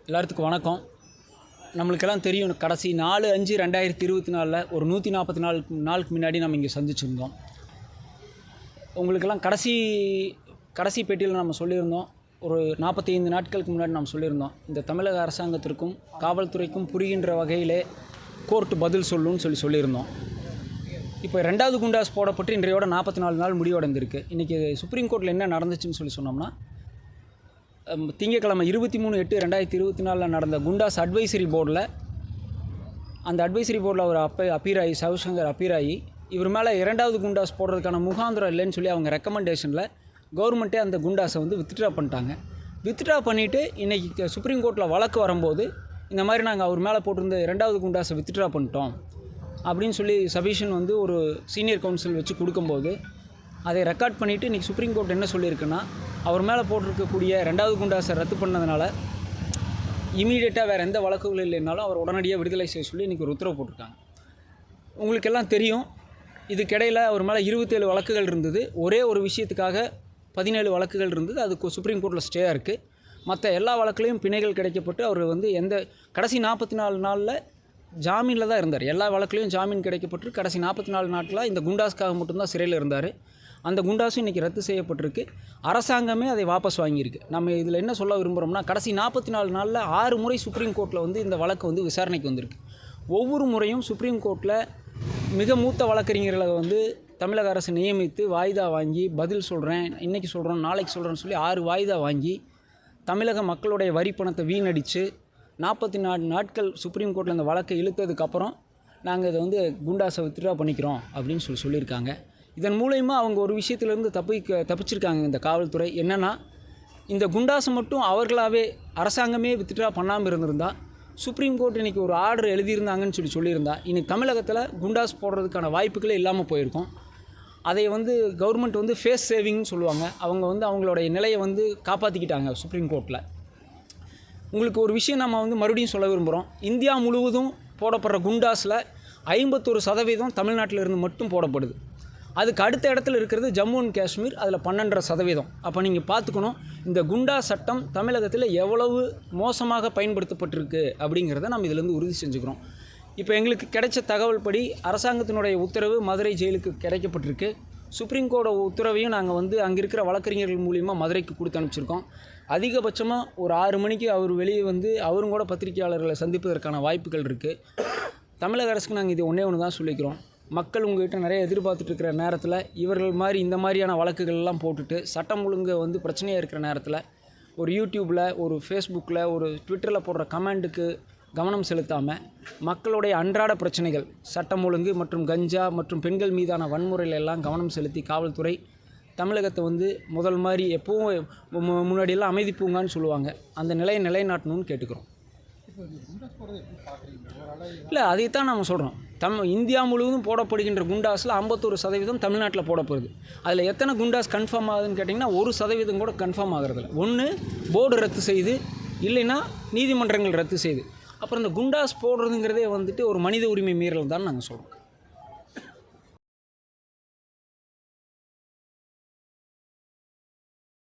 எல்லாத்துக்கும் வணக்கம். நம்மளுக்கெல்லாம் தெரியும், கடைசி 4/5/2024 ஒரு 144 நாளுக்கு முன்னாடி நம்ம இங்கே சந்திச்சிருந்தோம். உங்களுக்கெல்லாம் கடைசி பேட்டியில் நம்ம சொல்லியிருந்தோம், ஒரு 45 நாட்களுக்கு முன்னாடி நம்ம சொல்லியிருந்தோம், இந்த தமிழக அரசாங்கத்திற்கும் காவல்துறைக்கும் புரிகின்ற வகையிலே கோர்ட்டு பதில் சொல்லுன்னு சொல்லியிருந்தோம். இப்போ 2வது குண்டாஸ் போடப்பட்டு இன்றையோட 44 நாள் முடிவடைந்திருக்கு. இன்றைக்கி சுப்ரீம் கோர்ட்டில் என்ன நடந்துச்சுன்னு சொன்னோம்னா, திங்கக்கிழமை 23/8/2024 நடந்த குண்டாஸ் அட்வைசரி போர்டில், அந்த அட்வைசரி போர்டில் ஒரு அப்பீராயி சவுசங்கர் அப்பீராயி இவர் மேலே 2வது குண்டாஸ் போடுறதுக்கான முகாந்திரம் இல்லைன்னு சொல்லி அவங்க ரெக்கமெண்டேஷனில் கவர்மெண்ட்டே அந்த குண்டாஸை வித்ட்ரா பண்ணிட்டாங்க. வித்ட்ரா பண்ணிவிட்டு இன்றைக்கி சுப்ரீம் கோர்ட்டில் வழக்கு வரும்போது, இந்த மாதிரி நாங்கள் அவர் மேலே போட்டிருந்த 2வது குண்டாஸை வித்ட்ரா பண்ணிட்டோம் அப்படின்னு சொல்லி சபிஷன் ஒரு சீனியர் கவுன்சில் வச்சு கொடுக்கும்போது, அதை ரெக்கார்ட் பண்ணிவிட்டு இன்றைக்கி சுப்ரீம் கோர்ட் என்ன சொல்லியிருக்குன்னா, அவர் மேலே போட்டிருக்கக்கூடிய 2வது குண்டாஸை ரத்து பண்ணதுனால இமீடியட்டாக வேறு எந்த வழக்குகள் இல்லைனாலும் அவர் உடனடியாக விடுதலை செய்ய சொல்லி இன்றைக்கி ஒரு உத்தரவு போட்டிருக்காங்க. உங்களுக்கெல்லாம் தெரியும், இதுக்கிடையில் அவர் மேலே 27 வழக்குகள் இருந்தது. ஒரே ஒரு விஷயத்துக்காக 17 வழக்குகள் இருந்தது. அதுக்கு சுப்ரீம் கோர்ட்டில் ஸ்டேயாக இருக்குது. மற்ற எல்லா வழக்குலையும் பிணைகள் கிடைக்கப்பட்டு அவர் கடைசி 44 நாளில் ஜாமீனில் தான் இருந்தார். எல்லா வழக்குலையும் ஜாமீன் கிடைக்கப்பட்டு கடைசி 44 நாட்களாக இந்த குண்டாஸ்க்காக மட்டும்தான் சிறையில் இருந்தார். அந்த குண்டாஸும் இன்றைக்கி ரத்து செய்யப்பட்டிருக்கு. அரசாங்கமே அதை வாபஸ் வாங்கியிருக்கு. நம்ம இதில் என்ன சொல்ல விரும்புகிறோம்னா, கடைசி 44 நாளில் 6 முறை சுப்ரீம் கோர்ட்டில் இந்த வழக்கு விசாரணைக்கு வந்திருக்கு. ஒவ்வொரு முறையும் சுப்ரீம் கோர்ட்டில் மிக மூத்த வழக்கறிஞர்களை தமிழக அரசு நியமித்து வாய்தா வாங்கி பதில் சொல்கிறேன், இன்றைக்கி சொல்கிறோம், நாளைக்கு சொல்கிறேன்னு சொல்லி 6 வாய்தா வாங்கி தமிழக மக்களுடைய வரி பணத்தை வீணடித்து 44 நாட்கள் சுப்ரீம் கோர்ட்டில் இந்த வழக்கை இழுத்ததுக்கப்புறம் நாங்கள் இதை குண்டாஸை வித்ட்ரா பண்ணிக்கிறோம் அப்படின்னு சொல்லியிருக்காங்க. இதன் மூலயமா அவங்க ஒரு விஷயத்துலேருந்து தப்பிச்சிருக்காங்க இந்த காவல்துறை. என்னென்னா, இந்த குண்டாஸை மட்டும் அவர்களாகவே அரசாங்கமே வித்ட்ரா பண்ணாமல் இருந்திருந்தால், சுப்ரீம் கோர்ட் இன்றைக்கி ஒரு ஆர்டர் எழுதியிருந்தாங்கன்னு சொல்லியிருந்தா, இன்றைக்கி தமிழகத்தில் குண்டாஸ் போடுறதுக்கான வாய்ப்புகளே இல்லாமல் போயிருக்கும். அதை கவர்மெண்ட் ஃபேஸ் சேவிங்னு சொல்லுவாங்க. அவங்க அவங்களுடைய நிலையை காப்பாற்றிக்கிட்டாங்க சுப்ரீம் கோர்ட்டில். உங்களுக்கு ஒரு விஷயம் நம்ம மறுபடியும் சொல்ல விரும்புகிறோம். இந்தியா முழுவதும் போடப்படுற குண்டாஸில் 51% தமிழ்நாட்டில் இருந்து மட்டும் போடப்படுது. அதுக்கு அடுத்த இடத்துல இருக்கிறது ஜம்மு அண்ட் காஷ்மீர், அதில் 12%. அப்போ நீங்கள் பார்த்துக்கணும், இந்த குண்டா சட்டம் தமிழகத்தில் எவ்வளவு மோசமாக பயன்படுத்தப்பட்டிருக்கு அப்படிங்கிறத நம்ம இதிலேருந்து உறுதி செஞ்சுக்கிறோம். இப்போ எங்களுக்கு கிடைச்ச தகவல் படி அரசாங்கத்தினுடைய உத்தரவு மதுரை ஜெயிலுக்கு கிடைக்கப்பட்டிருக்கு. சுப்ரீம் கோர்ட் உத்தரவையும் நாங்கள் அங்கே இருக்கிற வழக்கறிஞர்கள் மூலிமா மதுரைக்கு கொடுத்து அனுப்பிச்சிருக்கோம். அதிகபட்சமாக ஒரு 6 மணிக்கு அவர் வெளியே அவரும் கூட பத்திரிகையாளர்களை சந்திப்பதற்கான வாய்ப்புகள் இருக்குது. தமிழக அரசுக்கு நாங்கள் இது ஒன்று தான் சொல்லிக்கிறோம். மக்கள் உங்கள்கிட்ட நிறைய எதிர்பார்த்துட்ருக்கிற நேரத்தில் இவர்கள் மாதிரி இந்த மாதிரியான வழக்குகள்லாம் போட்டுட்டு சட்டம் ஒழுங்கு பிரச்சனையாக இருக்கிற நேரத்தில் ஒரு யூடியூப்பில், ஒரு ஃபேஸ்புக்கில், ஒரு ட்விட்டரில் போடுற கமெண்ட்டுக்கு கவனம் செலுத்தாமல் மக்களுடைய அன்றாட பிரச்சனைகள், சட்டம் ஒழுங்கு மற்றும் கஞ்சா மற்றும் பெண்கள் மீதான வன்முறையில் எல்லாம் கவனம் செலுத்தி காவல்துறை தமிழகத்தை முதல் மாதிரி எப்போவும் முன்னாடியெல்லாம் அமைதி பூங்கான்னு சொல்லுவாங்க, அந்த நிலையை நிலைநாட்டணும்னு கேட்டுக்கிறோம். இல்லை, அதைத்தான் நம்ம சொல்கிறோம். இந்தியா முழுவதும் போடப்படுகின்ற குண்டாஸில் 51% தமிழ்நாட்டில் போடப்படுது. அதில் எத்தனை குண்டாஸ் கன்ஃபார்ம் ஆகுதுன்னு கேட்டிங்கன்னா 1% கூட கன்ஃபார்ம் ஆகிறதில்ல. ஒன்று போர்டு ரத்து செய்து, இல்லைன்னா நீதிமன்றங்கள் ரத்து செய்து. அப்புறம் இந்த குண்டாஸ் போடுறதுங்கிறதே ஒரு மனித உரிமை மீறல் தான் நாங்கள் சொல்கிறோம்.